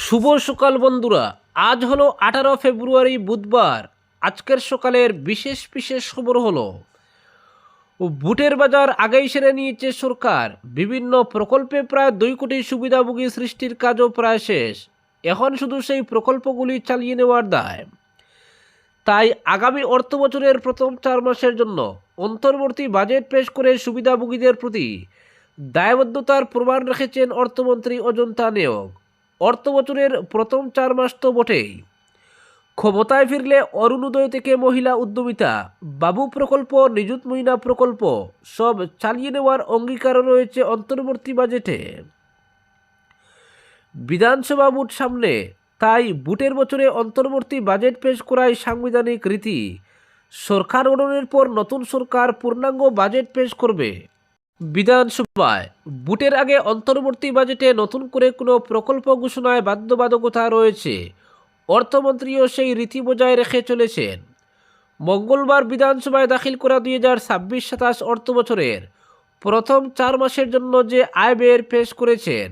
শুভ সকাল বন্ধুরা। আজ হলো 18 ফেব্রুয়ারি বুধবার। আজকের সকালের বিশেষ বিশেষ খবর হলো বুটের বাজার আগেই সেরে নিয়েছে সরকার। বিভিন্ন প্রকল্পে প্রায় 2 কোটি সুবিধাভোগী সৃষ্টির কাজও প্রায় শেষ। এখন শুধু সেই প্রকল্পগুলি চালিয়ে নেওয়ার দায়। তাই আগামী অর্থ বছরের প্রথম 4 মাসের জন্য অন্তর্বর্তী বাজেট পেশ করে সুবিধাভোগীদের প্রতি দায়বদ্ধতার প্রমাণ রেখেছেন অর্থমন্ত্রী অজন্তা নেওগ। অর্থ বছরের প্রথম 4 মাস তো বটেই, ক্ষমতায় ফিরলে অরুণোদয় থেকে মহিলা উদ্যমিতা, বাবু প্রকল্প, নিযুত মহিলা প্রকল্প সব চালিয়ে নেওয়ার অঙ্গীকারও রয়েছে অন্তর্বর্তী বাজেটে। বিধানসভা ভোট সামনে, তাই ভোটের বছরে অন্তর্বর্তী বাজেট পেশ করাই সাংবিধানিক রীতি। সরকার গঠনের পর নতুন সরকার পূর্ণাঙ্গ বাজেট পেশ করবে। বিধানসভায় ভোটের আগে অন্তর্বর্তী বাজেটে নতুন করে কোনো প্রকল্প ঘোষণায় বাধ্যবাধকতা রয়েছে। অর্থমন্ত্রীও সেই রীতি বজায় রেখে চলেছেন। মঙ্গলবার বিধানসভায় দাখিল করা 2026-27 অর্থ বছরের প্রথম 4 মাসের জন্য যে আয় ব্যয় পেশ করেছেন,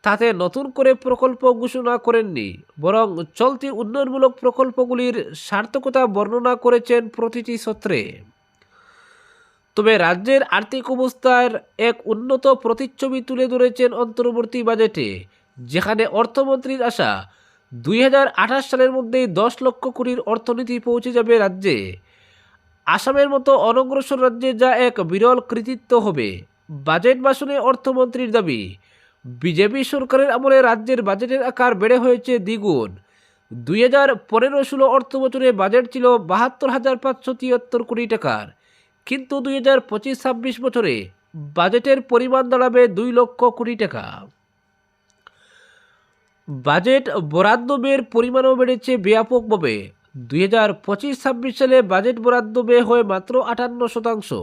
তাতে নতুন করে প্রকল্প ঘোষণা করেননি, বরং চলতি উন্নয়নমূলক প্রকল্পগুলির সার্থকতা বর্ণনা করেছেন প্রতিটি সূত্রে। তবে রাজ্যের আর্থিক অবস্থার এক উন্নত প্রতিচ্ছবি তুলে ধরেছেন অন্তর্বর্তী বাজেটে, যেখানে অর্থমন্ত্রীর আশা 2028 সালের মধ্যেই 10 লক্ষ কোটির অর্থনীতি পৌঁছে যাবে রাজ্যে। আসামের মতো অনগ্রসর রাজ্যে যা এক বিরল কৃতিত্ব হবে। বাজেট ভাষণে অর্থমন্ত্রীর দাবি, বিজেপি সরকারের আমলে রাজ্যের বাজেটের আকার বেড়ে হয়েছে দ্বিগুণ। 2015-16 অর্থ বছরে বাজেট ছিল 72,573 কোটি টাকার, কিন্তু 2025-26 বছরে বাজেটের পরিমাণ দাঁড়াবে 2 লক্ষ কোটি টাকা। বাজেট বরাদ্দ ব্যয়ের পরিমাণও বেড়েছে ব্যাপকভাবে। 2025-26 সালে বাজেট বরাদ্দ ব্যয় হয় মাত্র 58%,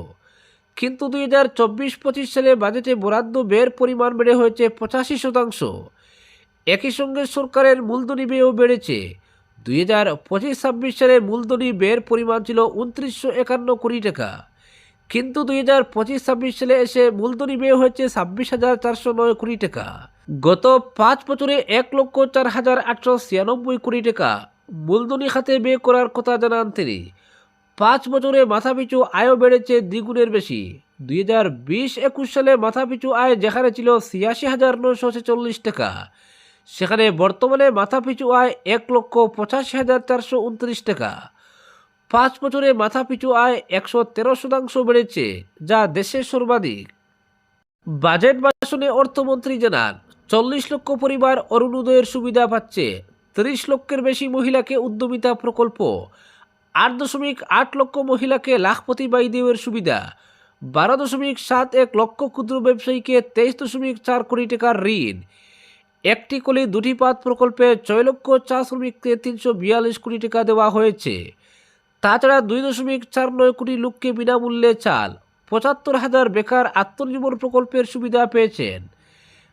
কিন্তু 2024-25 সালে বাজেটে বরাদ্দ ব্যয়ের পরিমাণ বেড়ে হয়েছে 85%। একই সঙ্গে সরকারের মূলধনী ব্যয়ও বেড়েছে। 2025-26 সালে মূলধনী ব্যয়ের পরিমাণ ছিল 2951 কোটি টাকা, কিন্তু 2025-26 সালে এসে মূলধনী ব্যয় হয়েছে 26,409 কোটি টাকা। গত 5 বছরে 1,04,896 কোটি টাকা মূলধনী খাতে ব্যয় করার কথা জানান তিনি। 5 বছরে মাথাপিছু আয়ও বেড়েছে দ্বিগুণের বেশি। 2020-21 সালে মাথাপিছু আয় যেখানে ছিল 86,946 টাকা, সেখানে বর্তমানে মাথাপিছু আয় 1,85,429 টাকা। 5 বছরে মাথাপিছু আয় 113% বেড়েছে, যা দেশের সর্বাধিক। বাজেট ভাষণে অর্থমন্ত্রী জানান, 40 লক্ষ পরিবার অরুণোদয়ের সুবিধা পাচ্ছে, 30 লক্ষের বেশি মহিলাকে উদ্যমিতা প্রকল্প, 8.8 লক্ষ মহিলাকে লাখপতি বায়ুদেবের সুবিধা, 12.71 লক্ষ ক্ষুদ্র ব্যবসায়ীকে 23.4 কোটি টাকার ঋণ, একটি কলি দুটি পাত প্রকল্পে 6 লক্ষ চা শ্রমিককে 342 কোটি টাকা দেওয়া হয়েছে। তাছাড়া 2.49 কোটি লোককে বিনামূল্যে চাল, 75,000 বেকার আত্মনির্ভর প্রকল্পের সুবিধা পেয়েছেন।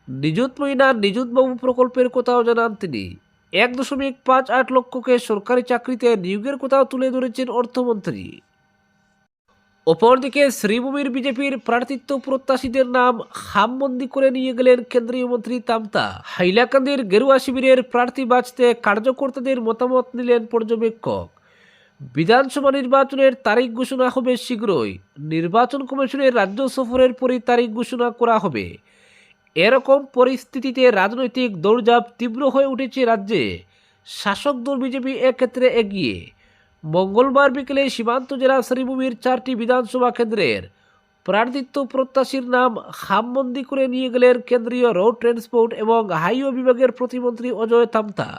নিযুত মহিলা নিযুত বাবু প্রকল্পের কথাও জানান তিনি। 1.58 লক্ষকে সরকারি চাকরিতে নিয়োগের কথাও তুলে ধরেছেন অর্থমন্ত্রী। অপরদিকে শ্রীভূমির বিজেপির প্রার্থিত্ব প্রত্যাশীদের নাম খামবন্দি করে নিয়ে গেলেন কেন্দ্রীয় মন্ত্রী তামতা। হাইলাকান্দির গেরুয়া শিবিরের প্রার্থী বাছতে কার্যকর্তাদের মতামত নিলেন পর্যবেক্ষক। বিধানসভা নির্বাচনের তারিখ ঘোষণা হবে শীঘ্রই। নির্বাচন কমিশনের রাজ্য সফরের পরই তারিখ ঘোষণা করা হবে। এরকম পরিস্থিতিতে রাজনৈতিক দৌড়ঝাঁপ তীব্র হয়ে উঠেছে রাজ্যে। শাসক দল বিজেপি এক্ষেত্রে এগিয়ে। মঙ্গলবার বিকেলে সীমান্ত জেলা শ্রীভূমির 4টি বিধানসভা কেন্দ্রের প্রার্থিত্ব প্রত্যাশীর নাম খামবন্দি করে নিয়ে গেলেন কেন্দ্রীয় রোড ট্রান্সপোর্ট এবং হাইওয়ে বিভাগের প্রতিমন্ত্রী অজয় তামতা।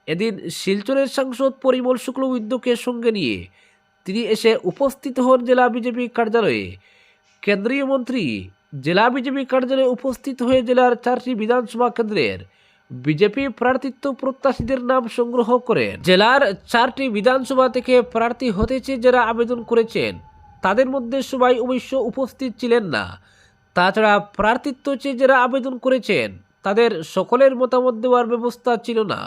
এদিন শিলচরের সাংসদ পরিমল শুক্লবৈদ্যকে সঙ্গে নিয়ে তিনি এসে উপস্থিত হন জেলা বিজেপি কার্যালয়ে। কেন্দ্রীয় মন্ত্রী জেলা বিজেপি কার্যালয়ে উপস্থিত হয়ে জেলার 4টি বিধানসভা কেন্দ্রের বিজেপি প্রার্থিত্ব প্রত্যাশীদের নাম সংগ্রহ করেন। জেলার 4টি বিধানসভা থেকে প্রার্থী হতেছে যারা আবেদন করেছেন, তাদের মধ্যে সবাই অবশ্য উপস্থিত ছিলেন না। তাছাড়া প্রার্থিত্ব চেয়ে যারা আবেদন করেছেন তাদের সকলের মতামত দেওয়ার ব্যবস্থা ছিল না।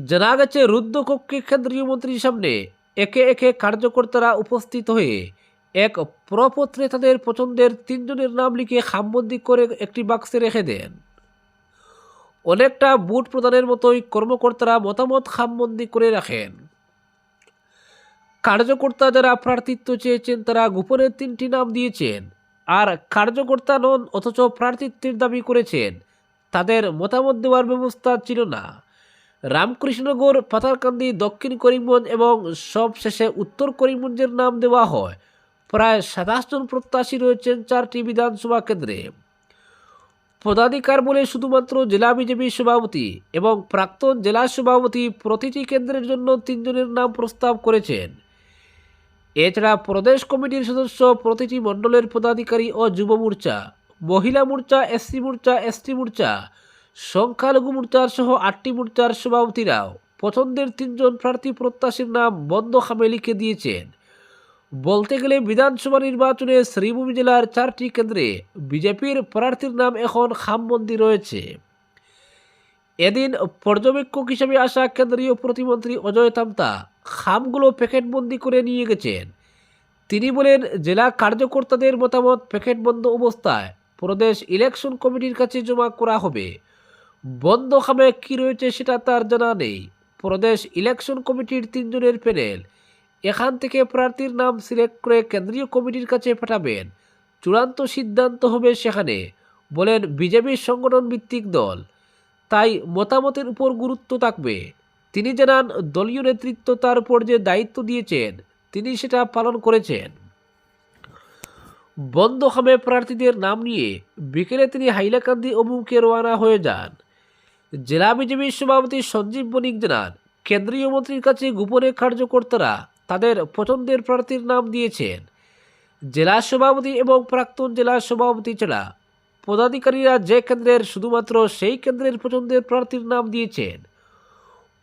জানা গেছে, রুদ্ধকক্ষে কেন্দ্রীয় মন্ত্রীর সামনে একে একে কার্যকর্তারা উপস্থিত হয়ে এক প্রপত্রে তাদের পছন্দের 3 জনের নাম লিখে খামবন্দি করে একটি বাক্সে রেখে দেন। অনেকটা ভোট প্রদানের মতোই কর্মকর্তারা মতামত খামবন্দি করে রাখেন। কার্যকর্তা যারা প্রার্থিত্ব চেয়েছেন তারা গোপনে 3টি নাম দিয়েছেন, আর কার্যকর্তা নন অথচ প্রার্থিত্বের দাবি করেছেন তাদের মতামত দেওয়ার ব্যবস্থা ছিল না। রামকৃষ্ণনগর, পাতারকান্দি, দক্ষিণ করিমগঞ্জ এবং সবশেষে উত্তর করিমগঞ্জের নাম দেওয়া হয়। প্রায় 27 জন প্রত্যাশী রয়েছেন 4টি বিধানসভা কেন্দ্রে। পদাধিকার বলে শুধুমাত্র জেলা বিজেপি সভাপতি এবং প্রাক্তন জেলা সভাপতি প্রতিটি কেন্দ্রের জন্য 3 জনের নাম প্রস্তাব করেছেন। এছাড়া প্রদেশ কমিটির সদস্য, প্রতিটি মণ্ডলের পদাধিকারী ও যুব মোর্চা, মহিলা মোর্চা, এসসি মোর্চা, এসটি মোর্চা, সংখ্যালঘু মোর্চার সহ 8টি মোর্চার সভাপতিরাও পছন্দের 3 জন প্রার্থী প্রত্যাশীর নাম বন্ধ খামে লিখে দিয়েছেন। বলতে গেলে বিধানসভা নির্বাচনে শ্রীভূমি জেলার 4টি কেন্দ্রে বিজেপির প্রার্থীর নাম এখন খামবন্দি রয়েছে। এদিন পর্যবেক্ষক হিসেবে আসা কেন্দ্রীয় প্রতিমন্ত্রী অজয় তামতা খামগুলো প্যাকেটবন্দি করে নিয়ে গেছেন। তিনি বলেন, জেলা কার্যকর্তাদের মতামত প্যাকেটবন্ধ অবস্থায় প্রদেশ ইলেকশন কমিটির কাছে জমা করা হবে। বন্ধ খামে কী রয়েছে সেটা তার জানা নেই। প্রদেশ ইলেকশন কমিটির 3 জনের প্যানেল এখান থেকে প্রার্থীর নাম সিলেক্ট করে কেন্দ্রীয় কমিটির কাছে পাঠাবেন। চূড়ান্ত সিদ্ধান্ত হবে সেখানে, বলেন বিজেপির সংগঠন ভিত্তিক দল, তাই মতামতের উপর গুরুত্ব থাকবে। তিনি জানান, দলীয় নেতৃত্ব তার উপর যে দায়িত্ব দিয়েছেন তিনি সেটা পালন করেছেন। বন্ধ খামে প্রার্থীদের নাম নিয়ে বিকেলে তিনি হাইলাকান্দি অভিমুখে রওনা হয়ে যান। জেলা বিজেপির সভাপতি সঞ্জীব বণিক জানান, কেন্দ্রীয় মন্ত্রীর কাছে গোপনে কার্যকর্তারা তাদের পছন্দের প্রার্থীর নাম দিয়েছেন। জেলা সভাপতি এবং প্রাক্তন জেলা সভাপতি ছাড়া পদাধিকারীরা যে কেন্দ্রের শুধুমাত্র সেই কেন্দ্রের পছন্দের প্রার্থীর নাম দিয়েছেন।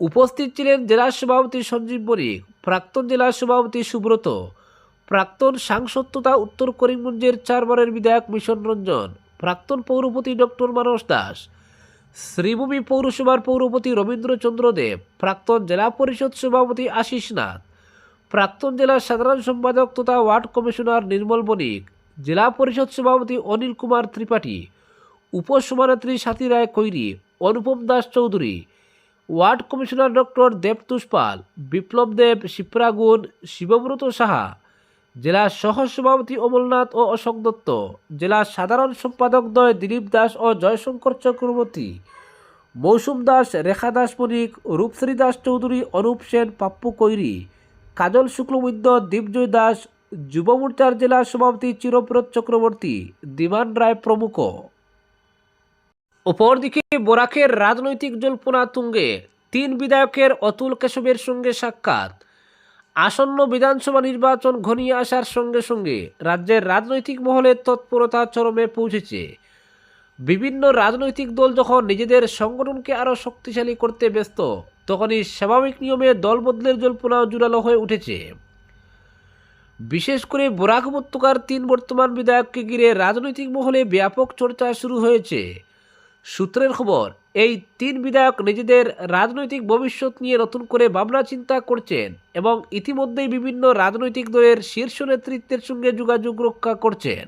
উপস্থিত ছিলেন জেলা সভাপতি সঞ্জীব বণিক, প্রাক্তন জেলা সভাপতি সুব্রত, প্রাক্তন সাংসদ তথা উত্তর করিমগঞ্জের 4 বারের বিধায়ক মিশন রঞ্জন, প্রাক্তন পৌরপতি ডক্টর মানস দাস, শ্রীভূমি পৌরসভার পৌরপতি রবীন্দ্রচন্দ্র দেব, প্রাক্তন জেলা পরিষদ সভাপতি আশিস নাথ, প্রাক্তন জেলা সাধারণ সম্পাদক তথা ওয়ার্ড কমিশনার নির্মল বণিক, জেলা পরিষদ সভাপতি Anil Kumar Tripathi, উপসভানেত্রী Sathi Roy Koiri, Anupam Das Chowdhury, ward commissioner doctor Debtush Pal, Biplab Deb, Shipra Gun, Shibabrata Saha, জেলা সহসভাপতি অমলনাথ ও অশোক দত্ত, জেলা সাধারণ সম্পাদক দ্বয় দিলীপ দাস ও জয়শঙ্কর চক্রবর্তী, মৌসুম দাস, রেখা দাস বণিক, রূপশ্রী দাস চৌধুরী, অনুপ সেন, পাপ্পু কৈরি, কাজল শুক্লবৈদ্য, দীপজয় দাস, যুব মোর্চার জেলা সভাপতি চিরব্রত চক্রবর্তী, দিমান রায় প্রমুখ। অপরদিকে বরাকের রাজনৈতিক জল্পনা তুঙ্গে, 3 বিধায়কের অতুল কেশবের সঙ্গে সাক্ষাৎ। আসন্ন বিধানসভা নির্বাচন ঘনিয়ে আসার সঙ্গে সঙ্গে রাজ্যের রাজনৈতিক মহলে তৎপরতা চরমে পৌঁছেছে। বিভিন্ন রাজনৈতিক দল যখন নিজেদের সংগঠনকে আরও শক্তিশালী করতে ব্যস্ত, তখনই স্বাভাবিক নিয়মে দল বদলের জল্পনা জোরালো হয়ে উঠেছে। বিশেষ করে বরাক উপত্যকার 3 বর্তমান বিধায়ককে ঘিরে রাজনৈতিক মহলে ব্যাপক চর্চা শুরু হয়েছে। সূত্রের খবর, এই 3 বিধায়ক নিজেদের রাজনৈতিক ভবিষ্যৎ নিয়ে নতুন করে ভাবনা চিন্তা করছেন এবং ইতিমধ্যেই বিভিন্ন রাজনৈতিক দলের শীর্ষ নেতৃত্বের সঙ্গে যোগাযোগ রক্ষা করছেন।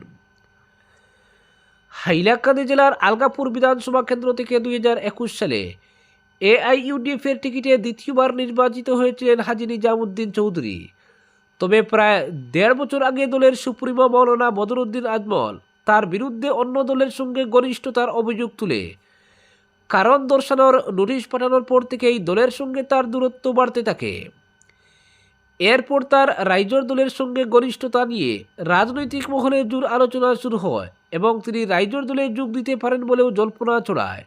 হাইলাকান্দি জেলার আলগাপুর বিধানসভা কেন্দ্র থেকে 2021 সালে এআইইউডিএফের টিকিটে দ্বিতীয়বার নির্বাচিত হয়েছিলেন হাজী নিজামুদ্দিন চৌধুরী। তবে প্রায় 1.5 বছর আগে দলের সুপ্রিমো মৌলানা বদরুদ্দিন আজমল তার বিরুদ্ধে অন্য দলের সঙ্গে ঘনিষ্ঠতার অভিযোগ তুলে কারণ দর্শানোর নোটিশ পাঠানোর পর থেকেই দলের সঙ্গে তার দূরত্ব বাড়তে থাকে। এরপর তার রাইজর দলের সঙ্গে ঘনিষ্ঠতা নিয়ে রাজনৈতিক মহলে জোর আলোচনা শুরু হয় এবং তিনি রাইজর দলে যোগ দিতে পারেন বলেও জল্পনা ছড়ায়।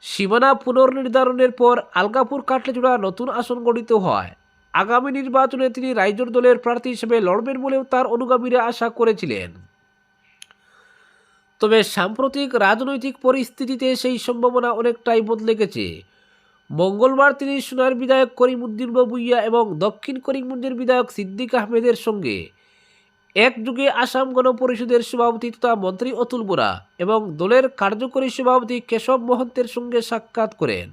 সীমানা পুনর্নির্ধারণের পর আলগাপুর কাটলেচড়া নতুন আসন গঠিত হয়। আগামী নির্বাচনে তিনি রাইজর দলের প্রার্থী হিসেবে লড়বেন বলেও তার অনুগামীরা আশা করেছিলেন। তবে সাম্প্রতিক রাজনৈতিক পরিস্থিতিতে সেই সম্ভাবনা অনেকটাই বদলে গেছে। মঙ্গলবার তিনি সোনার বিধায়ক করিমউদ্দিন ভুঁইয়া এবং দক্ষিণ করিমগঞ্জের বিধায়ক সিদ্দিক আহমেদের সঙ্গে একযোগে আসাম গণ পরিষদের সভাপতি তথা মন্ত্রী অতুল বোরা এবং দলের কার্যকরী সভাপতি কেশব মহন্তের সঙ্গে সাক্ষাৎ করেন।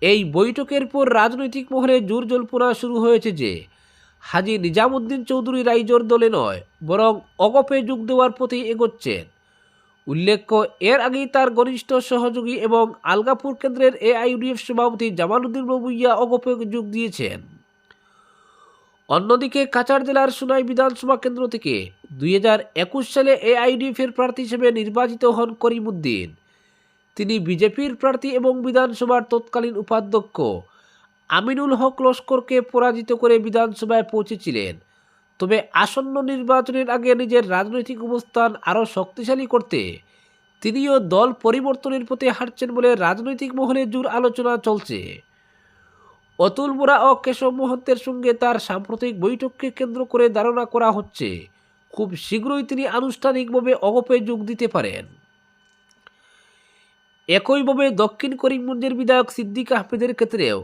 এই বৈঠকের পর রাজনৈতিক মহলে জোর জল্পনা শুরু হয়েছে যে হাজী নিজামুদ্দিন চৌধুরী রাইজর দলে নয় বরং অগপে যোগ দেওয়ার পথে এগোচ্ছেন। উল্লেখ্য, এর আগেই তার ঘনিষ্ঠ সহযোগী এবং আলগাপুর কেন্দ্রের এআইইউডিএফ সভাপতি জামালউদ্দিন ভুঁইয়া অগপে যোগ দিয়েছেন। অন্যদিকে কাছাড় জেলার সুনাই বিধানসভা কেন্দ্র থেকে 2021 সালে এআইইউডিএফের প্রার্থী হিসেবে নির্বাচিত হন করিমউদ্দিন। তিনি বিজেপির প্রার্থী এবং বিধানসভার তৎকালীন উপাধ্যক্ষ আমিনুল হক লস্করকে পরাজিত করে বিধানসভায় পৌঁছেছিলেন। তবে আসন্ন নির্বাচনের আগে নিজের রাজনৈতিক অবস্থান আরও শক্তিশালী করতে তিনিও দল পরিবর্তনের পথে হাঁটছেন বলে রাজনৈতিক মহলে জোর আলোচনা চলছে। অতুল বোরা ও কেশব মহন্তের সঙ্গে তার সাম্প্রতিক বৈঠককে কেন্দ্র করে ধারণা করা হচ্ছে খুব শীঘ্রই তিনি আনুষ্ঠানিকভাবে অগপে যোগ দিতে পারেন। একইভাবে দক্ষিণ করিমগঞ্জের বিধায়ক সিদ্দিক আহমেদের ক্ষেত্রেও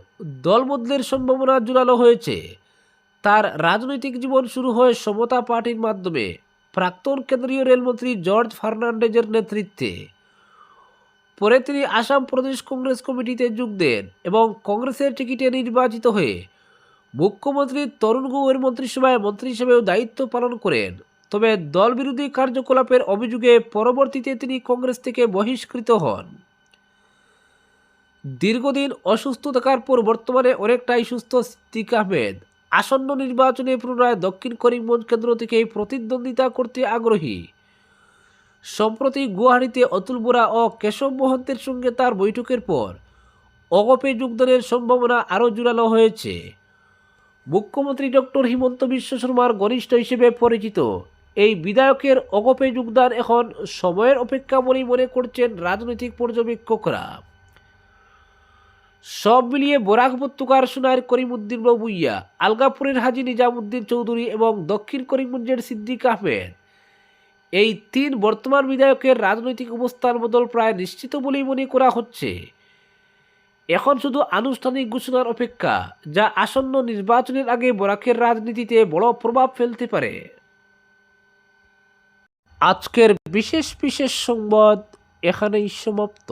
দল বদলের সম্ভাবনা জোরালো হয়েছে। তার রাজনৈতিক জীবন শুরু হয় সমতা পার্টির মাধ্যমে প্রাক্তন কেন্দ্রীয় রেলমন্ত্রী জর্জ ফার্নান্ডেজের নেতৃত্বে। পরে তিনি আসাম প্রদেশ কংগ্রেস কমিটিতে যোগ দেন এবং কংগ্রেসের টিকিটে নির্বাচিত হয়ে মুখ্যমন্ত্রী তরুণ গগৈর মন্ত্রিসভায় মন্ত্রী হিসেবেও দায়িত্ব পালন করেন। তবে দল বিরোধী কার্যকলাপের অভিযোগে পরবর্তীতে তিনি কংগ্রেস থেকে বহিষ্কৃত হন। দীর্ঘদিন অসুস্থ থাকার পর বর্তমানে অনেকটাই সুস্থ সিদ্দিক আহমেদ আসন্ন নির্বাচনে পুনরায় দক্ষিণ করিমগঞ্জ কেন্দ্র থেকে প্রতিদ্বন্দ্বিতা করতে আগ্রহী। সম্প্রতি গুয়াহাটিতে অতুল বোরা ও কেশব মহন্তের সঙ্গে তার বৈঠকের পর অগপে যোগদানের সম্ভাবনা আরও জোরালো হয়েছে। মুখ্যমন্ত্রী ডক্টর হিমন্ত বিশ্ব শর্মার ঘনিষ্ঠ হিসেবে পরিচিত এই বিধায়কের অগপে যোগদান এখন সময়ের অপেক্ষা বলেই মনে করছেন রাজনৈতিক পর্যবেক্ষকরা। সব মিলিয়ে বরাক উপত্যকার সুনাইয়ের করিমউদ্দিন ভুঁইয়া, আলগাপুরের হাজী নিজামুদ্দিন চৌধুরী এবং দক্ষিণ করিমগঞ্জের সিদ্দিক আহমেদ, এই তিন বর্তমান বিধায়কের রাজনৈতিক অবস্থান বদল প্রায় নিশ্চিত বলেই মনে করা হচ্ছে। এখন শুধু আনুষ্ঠানিক ঘোষণার অপেক্ষা, যা আসন্ন নির্বাচনের আগে বরাকের রাজনীতিতে বড় প্রভাব ফেলতে পারে। আজকের বিশেষ সংবাদ এখানেই সমাপ্ত।